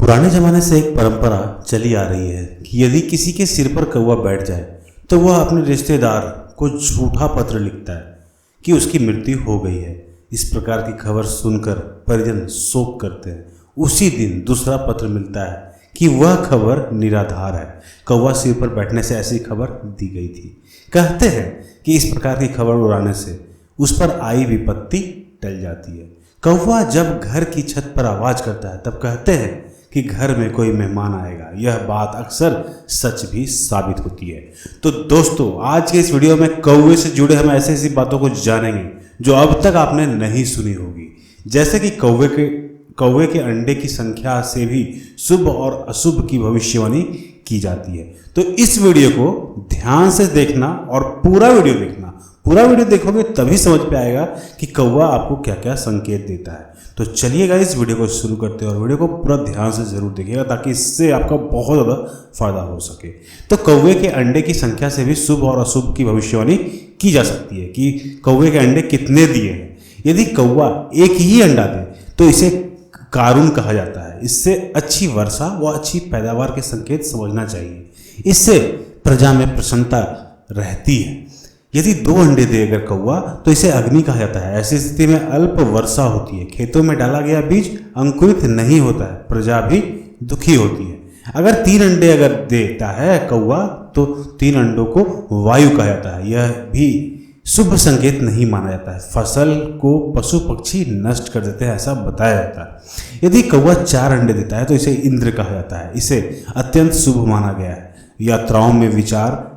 पुराने ज़माने से एक परंपरा चली आ रही है कि यदि किसी के सिर पर कौवा बैठ जाए तो वह अपने रिश्तेदार को झूठा पत्र लिखता है कि उसकी मृत्यु हो गई है। इस प्रकार की खबर सुनकर परिजन शोक करते हैं। उसी दिन दूसरा पत्र मिलता है कि वह खबर निराधार है, कौवा सिर पर बैठने से ऐसी खबर दी गई थी। कहते हैं कि इस प्रकार की खबर उड़ाने से उस पर आई विपत्ति टल जाती है। कौवा जब घर की छत पर आवाज़ करता है तब कहते हैं कि घर में कोई मेहमान आएगा। यह बात अक्सर सच भी साबित होती है। तो दोस्तों, आज के इस वीडियो में कौवे से जुड़े हम ऐसी ऐसी बातों को जानेंगे जो अब तक आपने नहीं सुनी होगी। जैसे कि कौवे के अंडे की संख्या से भी शुभ और अशुभ की भविष्यवाणी की जाती है। तो इस वीडियो को ध्यान से देखना और पूरा वीडियो देखना। पूरा वीडियो देखोगे तभी समझ पे आएगा कि कौवा आपको क्या क्या संकेत देता है। तो चलिएगा इस वीडियो को शुरू करते हैं और वीडियो को पूरा ध्यान से जरूर देखिएगा ताकि इससे आपका बहुत ज़्यादा फायदा हो सके। तो कौवे के अंडे की संख्या से भी शुभ और अशुभ की भविष्यवाणी की जा सकती है कि कौवे के अंडे कितने दिए हैं। यदि कौवा एक ही अंडा दे तो इसे कारुण कहा जाता है। इससे अच्छी वर्षा व अच्छी पैदावार के संकेत समझना चाहिए। इससे प्रजा में प्रसन्नता रहती है। यदि 2 अंडे दे अगर कौवा तो इसे अग्नि कहा जाता है। ऐसी स्थिति में अल्प वर्षा होती है, खेतों में डाला गया बीज अंकुरित नहीं होता है, प्रजा भी दुखी होती है। अगर 3 अंडे अगर देता है कौवा तो 3 अंडों को वायु कहा जाता है। यह भी शुभ संकेत नहीं माना जाता है। फसल को पशु पक्षी नष्ट कर देते हैं, ऐसा बताया जाता है। यदि कौवा 4 अंडे देता है तो इसे इंद्र कहा जाता है। इसे अत्यंत शुभ माना गया है। यात्राओं में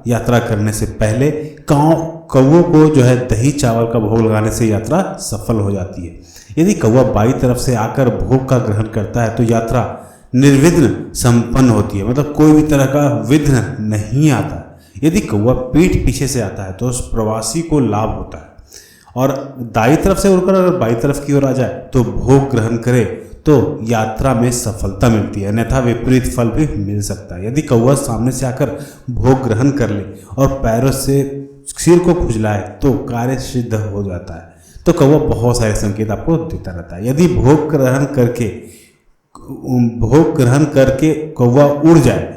यात्रा करने से पहले कौवों को दही चावल का भोग लगाने से यात्रा सफल हो जाती है। यदि कौवा बाई तरफ से आकर भोग का ग्रहण करता है तो यात्रा निर्विघ्न संपन्न होती है, मतलब कोई भी तरह का विघ्न नहीं आता। यदि कौवा पीठ पीछे से आता है तो उस प्रवासी को लाभ होता है और दाई तरफ से उड़कर अगर बाई तरफ की ओर आ जाए तो भोग ग्रहण करे तो यात्रा में सफलता मिलती है, अन्यथा विपरीत फल भी मिल सकता है। यदि कौवा सामने से आकर भोग ग्रहण कर ले और पैरों से सिर को खुजलाए तो कार्य सिद्ध हो जाता है। तो कौवा बहुत सारे संकेत आपको देता रहता है। यदि भोग ग्रहण करके कौवा उड़ जाए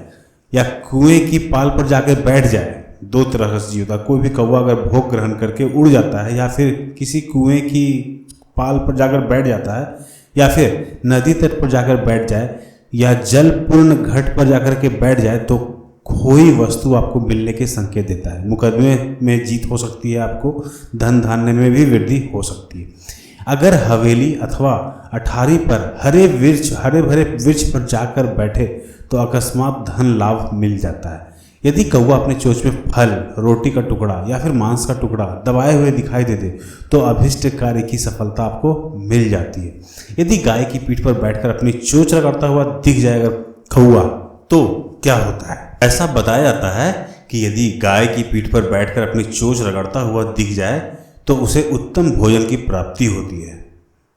या कुएं की पाल पर जाकर बैठ जाए, 2 तरह से होता है। कोई भी कौवा अगर भोग ग्रहण करके उड़ जाता है या फिर किसी कुएं की पाल पर जाकर बैठ जाता है या फिर नदी तट पर जाकर बैठ जाए या जलपूर्ण घाट पर जाकर के बैठ जाए तो कोई वस्तु आपको मिलने के संकेत देता है। मुकदमे में जीत हो सकती है, आपको धन धान्य में भी वृद्धि हो सकती है। अगर हवेली अथवा अठारी पर हरे भरे वृक्ष पर जाकर बैठे तो अकस्मात धन लाभ मिल जाता है। यदि कौवा अपने चोंच में फल, रोटी का टुकड़ा या फिर मांस का टुकड़ा दबाए हुए दिखाई दे दे तो अभिष्ट कार्य की सफलता आपको मिल जाती है। यदि गाय की पीठ पर बैठकर अपनी चोंच रगड़ता हुआ दिख जाएगा कौवा तो क्या होता है? ऐसा बताया जाता है कि यदि गाय की पीठ पर बैठकर अपनी चोंच रगड़ता हुआ दिख जाए तो उसे उत्तम भोजन की प्राप्ति होती है।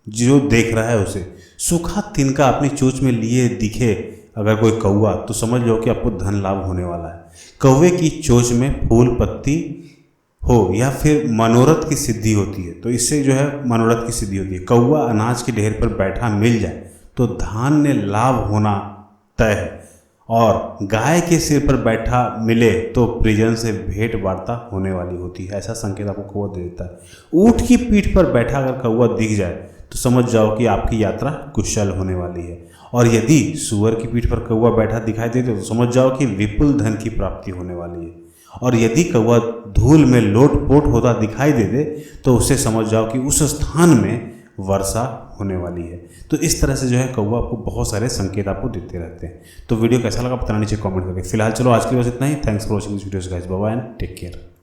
जो देख रहा है उसे सूखा तिनका अपनी चोंच में लिए दिखे अगर कोई कौवा तो समझ लो कि आपको धन लाभ होने वाला है। कौवे की चोंच में फूल पत्ती हो या फिर मनोरथ की सिद्धि होती है तो इससे मनोरथ की सिद्धि होती है। कौवा अनाज के ढेर पर बैठा मिल जाए तो धान्य लाभ होना तय है और गाय के सिर पर बैठा मिले तो परिजन से भेंट वार्ता होने वाली होती है। ऐसा संकेत आपको कौवा दे देता है। ऊंट की पीठ पर बैठा अगर कौवा दिख जाए तो समझ जाओ कि आपकी यात्रा कुशल होने वाली है। और यदि सूअर की पीठ पर कौवा बैठा दिखाई दे तो समझ जाओ कि विपुल धन की प्राप्ति होने वाली है। और यदि कौवा धूल में लोटपोट होता दिखाई दे तो उससे समझ जाओ कि उस स्थान में वर्षा होने वाली है। तो इस तरह से कौवा आपको बहुत सारे संकेत आपको देते रहते हैं। तो वीडियो कैसा लगा बताना नीचे कमेंट करके। फिलहाल चलो आज के लिए बस इतना ही। Thanks for watching this videos guys. Bye bye and take care.